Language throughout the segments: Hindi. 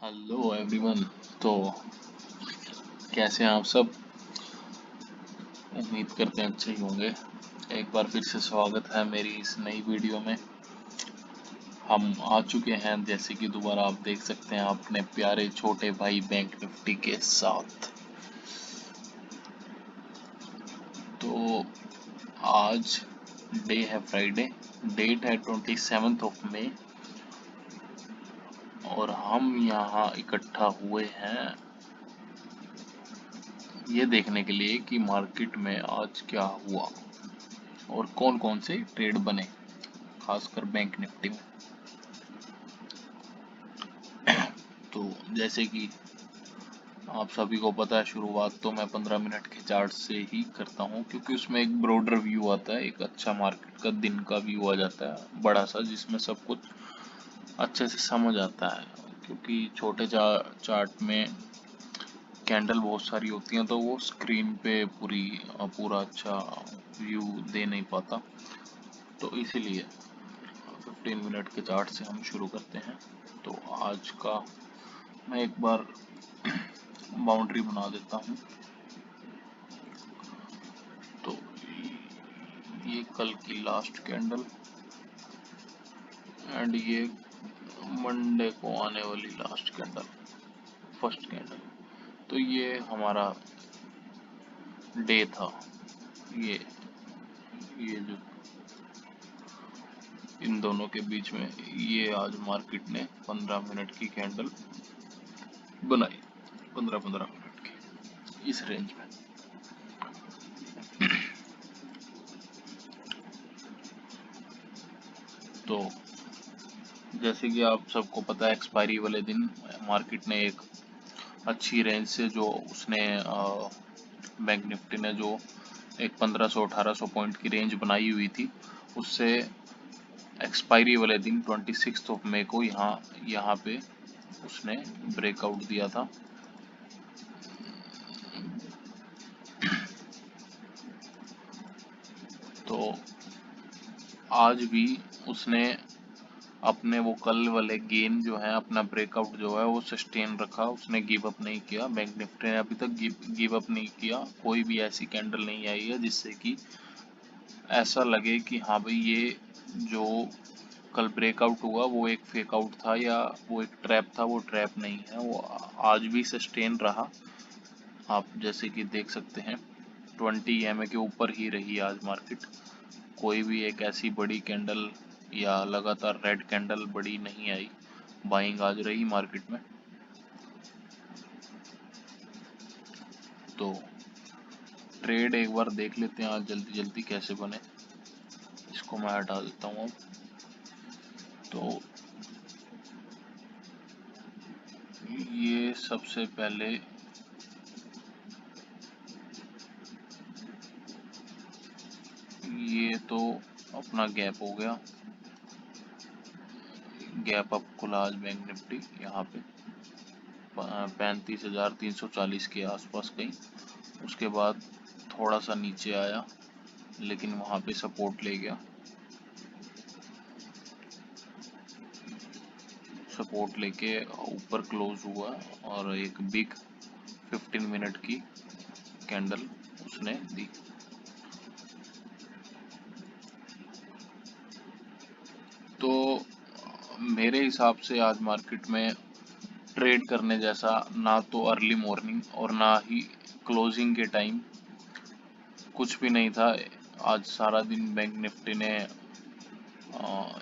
Hello everyone. तो कैसे हैं आप सब? उम्मीद करते हैं अच्छे ही होंगे। एक बार फिर से स्वागत है मेरी इस नई वीडियो में। हम आ चुके हैं, जैसे कि दोबारा आप देख सकते हैं, अपने प्यारे छोटे भाई बैंक निफ्टी के साथ। तो आज डे है फ्राइडे, डेट है 27 मई, और हम यहाँ इकट्ठा हुए हैं ये देखने के लिए कि मार्केट में आज क्या हुआ और कौन कौन से ट्रेड बने, खासकर बैंक निफ्टी में। तो जैसे कि आप सभी को पता है, शुरुआत तो मैं 15 मिनट के चार्ट से ही करता हूँ, क्योंकि उसमें एक ब्रॉडर व्यू आता है, एक अच्छा मार्केट का दिन का व्यू आ जाता है बड़ा सा, जिसमें सब कुछ अच्छे से समझ आता है। क्योंकि छोटे चार्ट में कैंडल बहुत सारी होती हैं, तो वो स्क्रीन पे पूरा अच्छा व्यू दे नहीं पाता। तो इसीलिए 15 मिनट के चार्ट से हम शुरू करते हैं। तो आज का मैं एक बार बाउंड्री बना देता हूँ। तो ये कल की लास्ट कैंडल, एंड ये मंडे को आने वाली लास्ट कैंडल, फर्स्ट कैंडल। तो ये हमारा डे था। ये ये जो इन दोनों के बीच में, ये आज मार्केट ने 15 मिनट की कैंडल बनाई, 15-15 मिनट की इस रेंज में। तो जैसे कि आप सबको पता है, एक्सपायरी वाले दिन मार्केट ने एक अच्छी रेंज से जो उसने बैंक निफ्टी ने जो एक 1500-1800 पॉइंट की रेंज बनाई हुई थी, उससे एक्सपायरी वाले दिन 26 मई को यहाँ यहाँ पे उसने ब्रेकआउट दिया था। तो आज भी उसने अपने वो कल वाले गेन जो है, अपना ब्रेकआउट जो है वो सस्टेन रखा, उसने गिव अप नहीं किया। बैंक निफ्टी ने अभी तक गिव अप नहीं किया। कोई भी ऐसी कैंडल नहीं आई है जिससे कि ऐसा लगे कि हाँ भाई, ये जो कल ब्रेकआउट हुआ वो एक फेक आउट था या वो एक ट्रैप था। वो ट्रैप नहीं है, वो आज भी सस्टेन रहा। आप जैसे कि देख सकते हैं, 20 EMA के ऊपर ही रही आज मार्केट। कोई भी एक ऐसी बड़ी कैंडल या लगातार रेड कैंडल बड़ी नहीं आई। बाइंग आज रही मार्केट में। तो ट्रेड एक बार देख लेते हैं आज जल्दी जल्दी कैसे बने। इसको मैं हटा देता हूँ अब। तो ये सबसे पहले ये तो अपना गैप हो गया। गैप अप खुला आज बैंक निफ्टी यहाँ पे 35,340 के आसपास कहीं। उसके बाद थोड़ा सा नीचे आया, लेकिन वहाँ पे सपोर्ट ले गया। सपोर्ट लेके ऊपर क्लोज हुआ और एक बिग 15 मिनट की कैंडल उसने दी। तो मेरे हिसाब से आज मार्केट में ट्रेड करने जैसा ना तो अर्ली मॉर्निंग और ना ही क्लोजिंग के टाइम कुछ भी नहीं था। आज सारा दिन बैंक निफ्टी ने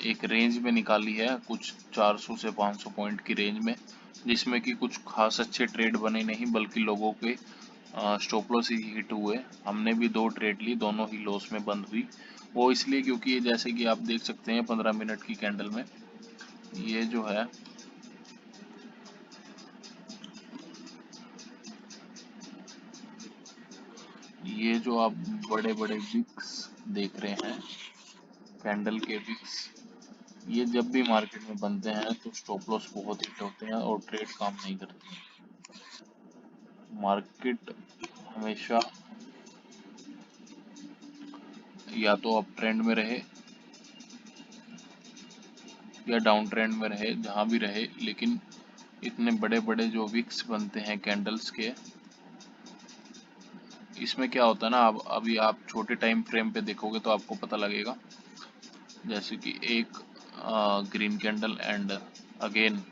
एक रेंज में निकाली है, कुछ 400 से 500 पॉइंट की रेंज में, जिसमें कि कुछ खास अच्छे ट्रेड बने नहीं, बल्कि लोगों के स्टॉप लॉस ही हिट हुए। हमने भी 2 ट्रेड ली, दोनों ही लॉस में बंद हुई। वो इसलिए क्योंकि ये, जैसे कि आप देख सकते हैं, 15 मिनट की कैंडल में ये जो है, ये जो आप बड़े बड़े विक्स देख रहे हैं, कैंडल के विक्स, ये जब भी मार्केट में बनते हैं तो स्टॉप लॉस बहुत हिट होते हैं और ट्रेड काम नहीं करती है। मार्केट हमेशा या तो अप ट्रेंड में रहे या डाउन ट्रेंड में रहे, जहां भी रहे, लेकिन इतने बड़े बड़े जो विक्स बनते हैं कैंडल्स के, इसमें क्या होता है ना, अब अभी आप छोटे टाइम फ्रेम पे देखोगे तो आपको पता लगेगा। जैसे कि एक ग्रीन कैंडल एंड अगेन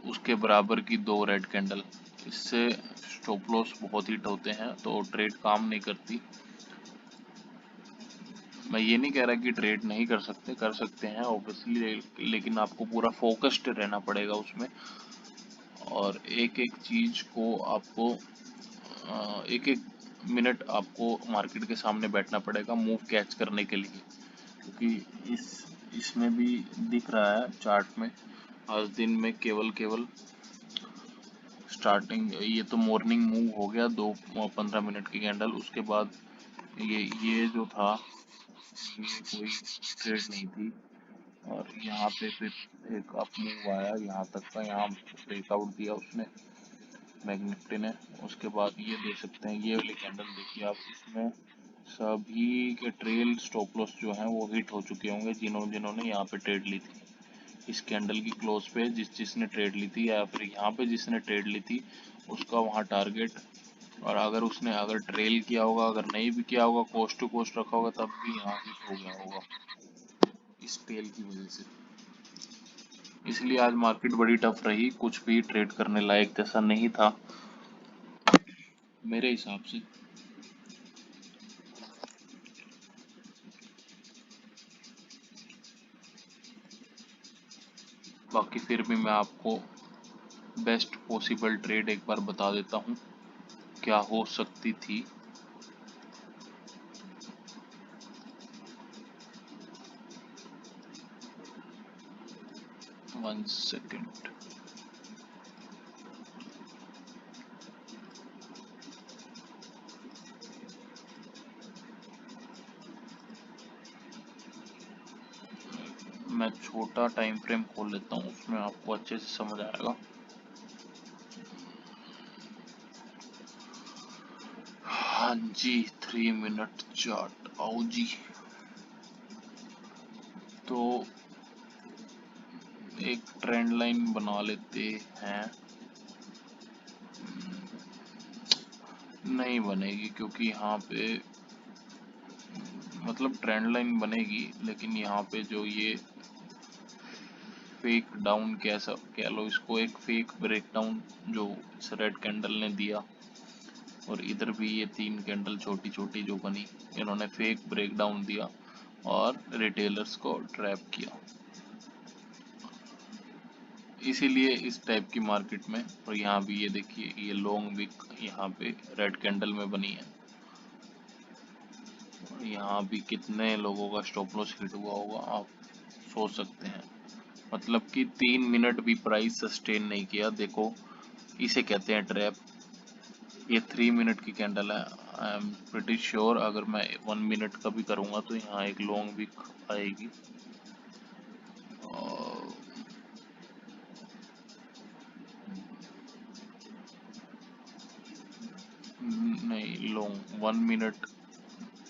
उसके बराबर की 2 रेड कैंडल, इससे स्टॉप लॉस बहुत हिट होते हैं, तो ट्रेड काम नहीं करती। मैं ये नहीं कह रहा कि ट्रेड नहीं कर सकते हैं ऑब्वियसली, लेकिन आपको पूरा फोकस्ड रहना पड़ेगा उसमें, और एक एक चीज को आपको एक एक मिनट आपको मार्केट के सामने बैठना पड़ेगा मूव कैच करने के लिए, क्योंकि इसमें भी दिख रहा है चार्ट में आज दिन में केवल स्टार्टिंग, ये तो मॉर्निंग मूव हो गया 2-15 मिनट की कैंडल, उसके बाद ये जो था ये कोई ट्रेड नहीं थी, और यहाँ पे फिर एक अप मूव आया यहाँ तक का, यहाँ ब्रेकआउट दिया उसने बैंक निफ्टी ने। उसके बाद ये देख सकते हैं, ये वाली कैंडल देखिए आप, इसमें सभी के ट्रेल स्टॉप लॉस जो हैं वो हिट हो चुके होंगे, जिन्होंने यहाँ पे ट्रेड ली थी। इस कैंडल की क्लोज पे जिसने ट्रेड ली थी, या फिर यहाँ पे जिसने ट्रेड ली थी, उसका वहाँ टारगेट, और अगर ट्रेल किया होगा, अगर नहीं भी किया होगा, कोस्ट टू कोस्ट रखा होगा, तब भी यहाँ हिट हो गया होगा इस टेल की वजह से। इसलिए आज मार्केट बड़ी टफ रही, कुछ भी ट्रेड करने लायक जैसा नहीं था मेरे हिसाब से। बाकी फिर भी मैं आपको बेस्ट पॉसिबल ट्रेड एक बार बता देता हूँ क्या हो सकती थी। 1 सेकेंड। मैं छोटा टाइम फ्रेम खोल लेता हूँ, उसमें आपको अच्छे से समझ आएगा। हाँ जी, 3 मिनट चार्ट आओ जी। तो एक ट्रेंड लाइन बना लेते हैं। नहीं बनेगी, क्योंकि यहाँ पे मतलब ट्रेंड लाइन बनेगी, लेकिन यहाँ पे जो ये फेक डाउन कह लो इसको, एक फेक ब्रेकडाउन जो इस रेड कैंडल ने दिया, और इधर भी ये 3 कैंडल छोटी छोटी जो बनी, इन्होंने फेक ब्रेकडाउन दिया और रिटेलर्स को ट्रैप किया। इसीलिए इस टाइप की मार्केट में, और यहाँ भी ये देखिए, ये लॉन्ग विक यहाँ पे रेड कैंडल में बनी है, यहाँ भी कितने लोगों का स्टॉप लॉस हिट हुआ होगा आप सोच सकते हैं। मतलब कि 3 मिनट भी प्राइस सस्टेन नहीं किया, देखो इसे कहते हैं ट्रैप। ये 3 मिनट की कैंडल है, आई एम प्रिटी श्योर अगर मैं 1 मिनट का भी करूंगा तो यहाँ एक लॉन्ग विक आएगी। नहीं, लॉन्ग 1 मिनट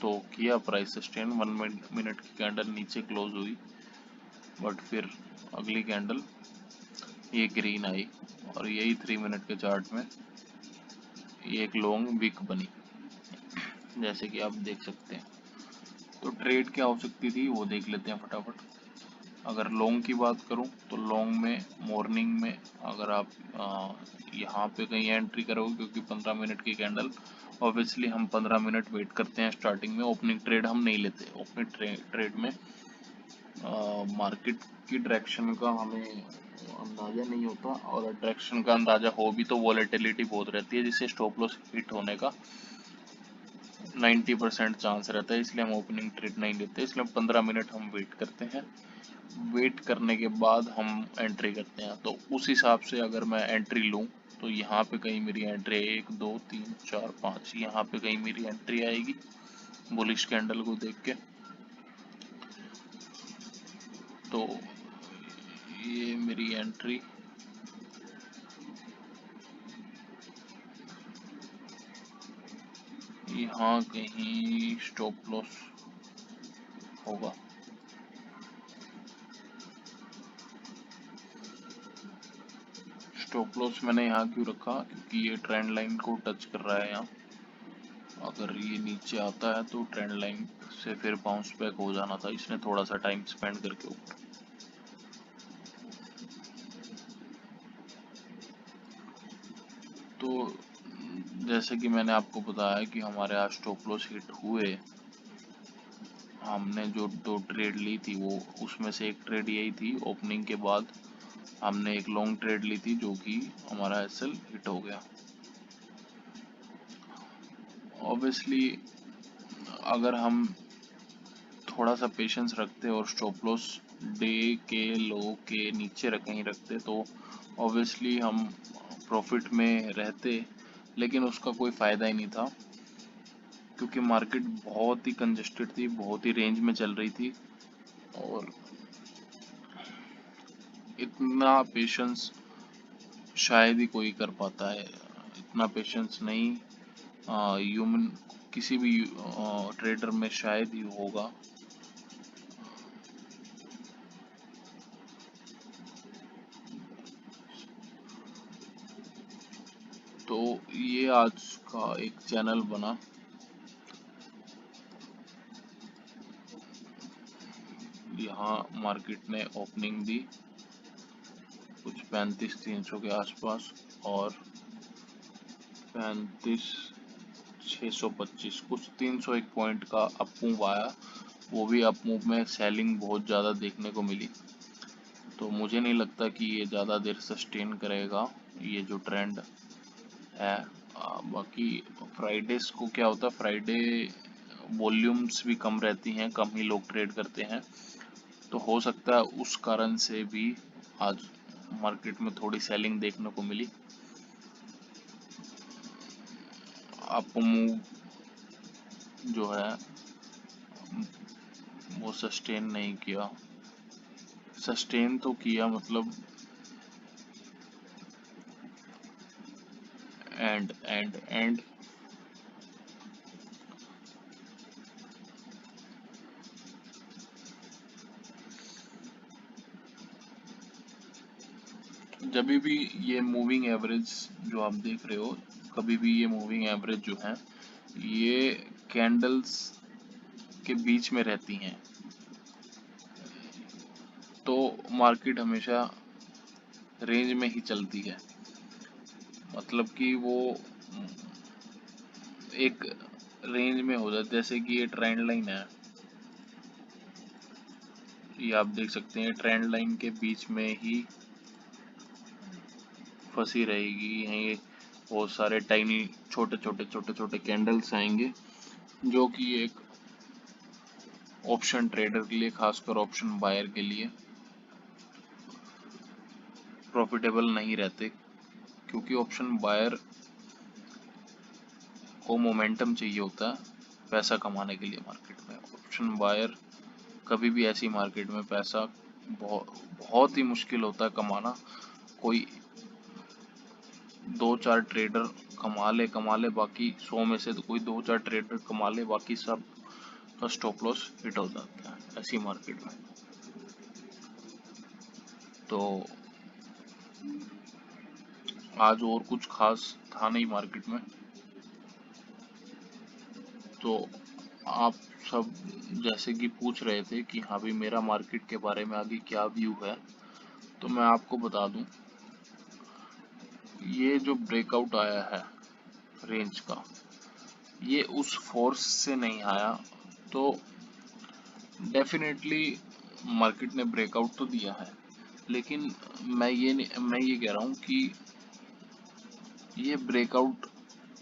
तो किया प्राइस सस्टेन, 1 मिनट की कैंडल नीचे क्लोज हुई, बट फिर अगली कैंडल ये ग्रीन आई, और यही 3 मिनट के चार्ट में ये एक लॉन्ग विक बनी, जैसे कि आप देख सकते हैं। तो ट्रेड क्या हो सकती थी वो देख लेते हैं फटाफट। अगर लॉन्ग की बात करूं तो लॉन्ग में मॉर्निंग में अगर आप यहाँ पे कहीं एंट्री करोगे, क्योंकि 15 मिनट की कैंडल, ऑब्वियसली हम 15 मिनट वेट करते हैं स्टार्टिंग में, ओपनिंग ट्रेड हम नहीं लेते। ओपनिंग ट्रेड में मार्केट की डायरेक्शन का हमें अंदाजा नहीं होता, और डायरेक्शन का अंदाजा हो भी तो वॉलेटिलिटी बहुत रहती है, जिससे स्टॉप लॉस हिट होने का 90% चांस रहता है, इसलिए हम ओपनिंग ट्रेड नहीं लेते। इसलिए 15 मिनट हम वेट करते हैं, वेट करने के बाद हम एंट्री करते हैं। तो उस हिसाब से अगर मैं एंट्री लूँ तो यहाँ पे कहीं मेरी एंट्री 1 2 3 4 5, यहाँ पे कहीं मेरी एंट्री आएगी बुलिश कैंडल को देख के। तो ये मेरी एंट्री, यहाँ कहीं स्टॉप लॉस होगा। स्टॉप लॉस मैंने यहाँ क्यों रखा, क्योंकि ये ट्रेंड लाइन को टच कर रहा है यहाँ। अगर ये नीचे आता है तो ट्रेंड लाइन से फिर बाउंस बैक हो जाना था, इसने थोड़ा सा टाइम स्पेंड करके ऊपर। तो जैसे कि मैंने आपको बताया कि हमारे आज स्टॉप लॉस हिट हुए। हमने जो 2 ट्रेड ली थी वो उसमें से एक ट्रेड यही थी। ओपनिंग के बाद हमने एक लॉन्ग ट्रेड ली थी जो कि हमारा एसएल हिट हो गया। ऑब्वियसली अगर हम थोड़ा सा पेशेंस रखते और स्टॉप लॉस डे के लो के नीचे कहीं रखते तो ऑब्वियसली हम प्रॉफिट में रहते, लेकिन उसका कोई फ़ायदा ही नहीं था क्योंकि मार्केट बहुत ही कंजस्टेड थी, बहुत ही रेंज में चल रही थी और इतना पेशेंस शायद ही कोई कर पाता है। इतना पेशेंस नहीं ह्यूमन किसी भी ट्रेडर में शायद ही होगा। तो ये आज का एक चैनल बना। यहाँ मार्केट ने ओपनिंग दी कुछ 35,300 के आसपास और 35,625, कुछ 301 पॉइंट का अप मूव आया। वो भी अप मूव में सेलिंग बहुत ज़्यादा देखने को मिली, तो मुझे नहीं लगता कि ये ज़्यादा देर सस्टेन करेगा ये जो ट्रेंड है। बाकी फ्राइडेज को क्या होता है, फ्राइडे वॉल्यूम्स भी कम रहती हैं, कम ही लोग ट्रेड करते हैं, तो हो सकता है उस कारण से भी आज मार्केट में थोड़ी सेलिंग देखने को मिली। अप मूव जो है वो सस्टेन नहीं किया, सस्टेन तो किया मतलब एंड जब भी ये मूविंग एवरेज जो आप देख रहे हो, कभी भी ये मूविंग एवरेज जो है ये कैंडल्स के बीच में रहती हैं, तो मार्केट हमेशा रेंज में ही चलती है। मतलब कि वो एक रेंज में हो जाती है। जैसे कि ये ट्रेंड लाइन है, ये आप देख सकते हैं ट्रेंड लाइन के बीच में ही फंसी रहेगी। यहीं बहुत सारे टाइनी छोटे छोटे कैंडल्स आएंगे जो कि एक ऑप्शन ट्रेडर के लिए, खासकर ऑप्शन बायर के लिए प्रॉफिटेबल नहीं रहते, क्योंकि ऑप्शन बायर को मोमेंटम चाहिए होता है पैसा कमाने के लिए मार्केट में। ऑप्शन बायर कभी भी ऐसी मार्केट में पैसा बहुत ही मुश्किल होता है कमाना। कोई 2-4 ट्रेडर कमा ले, बाकी 100 में से तो कोई 2-4 ट्रेडर कमा ले, बाकी सब का स्टॉप लॉस हिट हो जाता है ऐसी मार्केट में। तो आज और कुछ खास था नहीं मार्केट में, तो आप सब जैसे कि पूछ रहे थे कि हाँ भी मेरा मार्केट के बारे में आगे क्या व्यू है, तो मैं आपको बता दूं, ये जो ब्रेकआउट आया है रेंज का, ये उस फोर्स से नहीं आया, तो डेफिनेटली मार्केट ने ब्रेकआउट तो दिया है, लेकिन मैं ये कह रहा हूँ कि ये ब्रेकआउट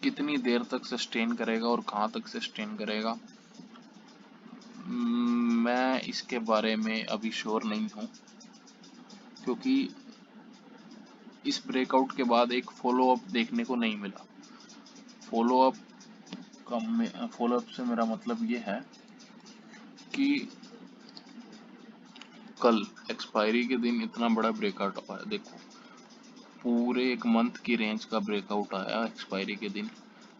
कितनी देर तक सस्टेन करेगा और कहाँ तक सस्टेन करेगा, मैं इसके बारे में अभी श्योर नहीं हूँ, क्योंकि इस ब्रेकआउट के बाद एक फॉलो अप देखने को नहीं मिला। फॉलो अप से मेरा मतलब ये है कि कल एक्सपायरी के दिन इतना बड़ा ब्रेकआउट आया, देखो पूरे एक मंथ की रेंज का ब्रेकआउट आया एक्सपायरी के दिन,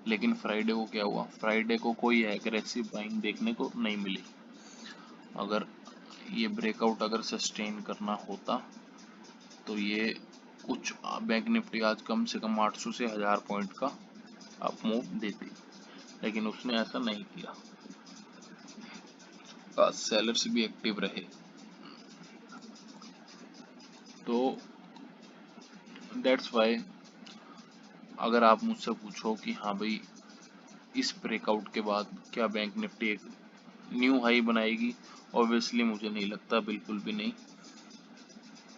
लेकिन फ्राइडे को क्या हुआ, फ्राइडे को कोई एग्रेसिव बाइंग देखने को नहीं मिली। अगर ये ब्रेकआउट अगर सस्टेन करना होता तो ये कुछ बैंक निफ्टी आज कम से कम 800 से 1000 पॉइंट का अप मूव देती, लेकिन उसने ऐसा नहीं किया। आज सेलर्स भी एक्टिव रहे। तो दैट्स वाई अगर आप मुझसे पूछो कि हाँ भाई इस ब्रेकआउट के बाद क्या बैंक निफ्टी एक न्यू हाई बनाएगी, ऑब्वियसली मुझे नहीं लगता, बिल्कुल भी नहीं,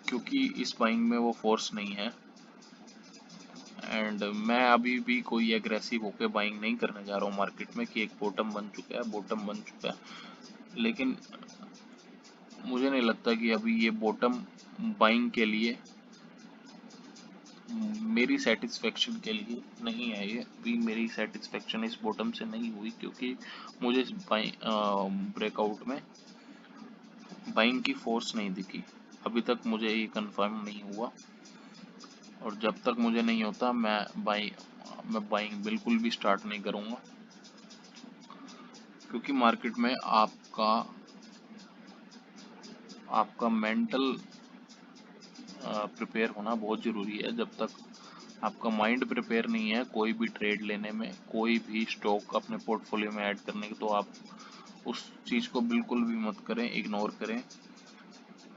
क्योंकि इस बाइंग में वो फोर्स नहीं है। एंड मैं अभी भी कोई एग्रेसिव होके बाइंग नहीं करने जा रहा हूँ मार्केट में कि एक बॉटम बन चुका है, बॉटम बन चुका है, लेकिन मुझे नहीं लगता कि अभी ये बॉटम बाइंग के लिए मेरी सेटिस्फेक्शन के लिए नहीं है। ये भी मेरी सेटिस्फेक्शन इस बॉटम से नहीं हुई, क्योंकि मुझे इस ब्रेकआउट में बाइंग की फोर्स नहीं दिखी। अभी तक मुझे ये कंफर्म नहीं हुआ, और जब तक मुझे नहीं होता मैं बाइंग बिल्कुल भी स्टार्ट नहीं करूंगा, क्योंकि मार्केट में आपका मेंटल प्रिपेयर होना बहुत ज़रूरी है। जब तक आपका माइंड प्रिपेयर नहीं है कोई भी ट्रेड लेने में, कोई भी स्टॉक अपने पोर्टफोलियो में ऐड करने की, तो आप उस चीज़ को बिल्कुल भी मत करें, इग्नोर करें।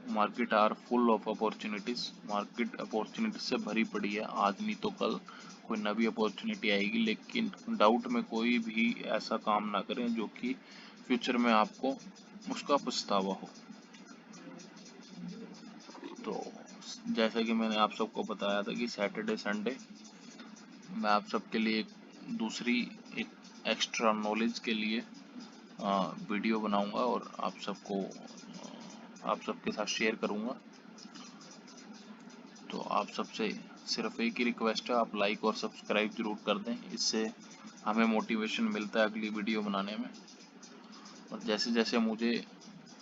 Market are full of opportunities, market opportunity से भरी पड़ी है। आज नहीं तो कल कोई नवी अपॉर्चुनिटी आएगी, लेकिन डाउट में कोई भी ऐसा काम ना करें जो कि फ्यूचर में आपको उसका पछतावा हो। तो जैसा कि मैंने आप सबको बताया था कि सैटरडे संडे मैं आप सबके लिए दूसरी एक एक्स्ट्रा नॉलेज के लिए वीडियो बनाऊंगा और आप सबके साथ शेयर करूंगा। तो आप सबसे सिर्फ एक ही रिक्वेस्ट है, आप लाइक और सब्सक्राइब जरूर कर दें, इससे हमें मोटिवेशन मिलता है अगली वीडियो बनाने में। और जैसे जैसे मुझे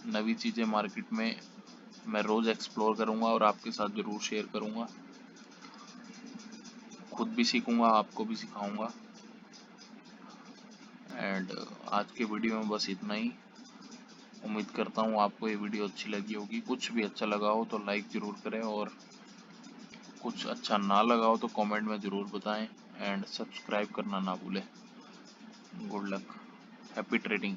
नवी चीज़ें मार्केट में मैं रोज़ एक्सप्लोर करूंगा और आपके साथ ज़रूर शेयर करूंगा, खुद भी सीखूंगा, आपको भी सिखाऊंगा। एंड आज के वीडियो में बस इतना ही। उम्मीद करता हूँ आपको ये वीडियो अच्छी लगी होगी। कुछ भी अच्छा लगा हो तो लाइक ज़रूर करें, और कुछ अच्छा ना लगा हो तो कमेंट में ज़रूर बताएं, एंड सब्सक्राइब करना ना भूलें। Good luck, happy trading.